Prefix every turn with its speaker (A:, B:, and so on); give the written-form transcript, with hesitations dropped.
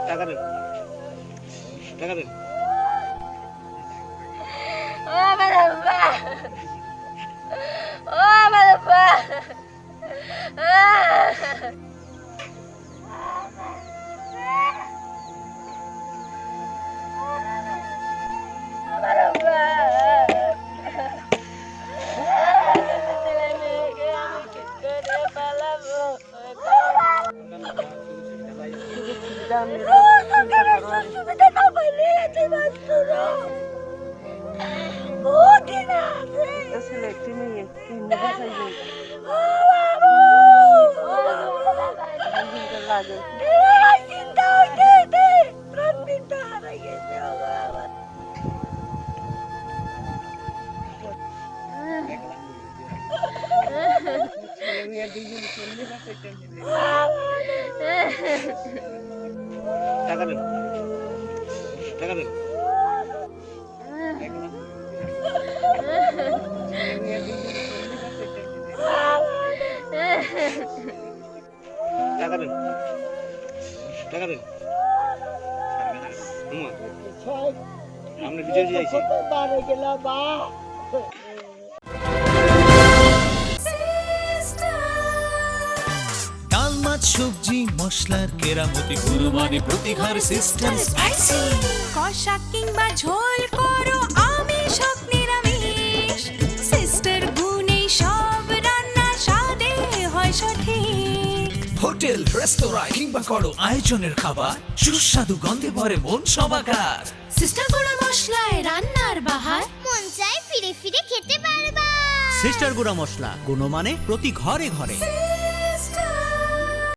A: টাকা দেন, টাকা দেন। টাকা দেন, টাকা দেন। টাকা দেন, টাকা দেন। আমরা বিজয় যাইছি।
B: ডাল মাছ সবজি মশলার কেরামতি গুরুমানি প্রতি ঘর সিস্টার স্পাইসি
C: কষা কিংবা ঝোল করো আমিষ হোক নিরামিষ সিস্টার গুণে সব রান্না স্বাদে হয় সঠিক।
B: হোটেল রেস্তোরাঁ কিংবা করো আয়োজনের খাবার সুস্বাদু গন্ধে ভরে মন সবাকার।
C: সিস্টার গুঁড়া মশলায় রান্নার বাহার মন চায় ফিরে ফিরে খেতে পারবা।
D: সিস্টার গুঁড়া মশলা গুণমানে প্রতি ঘরে ঘরে।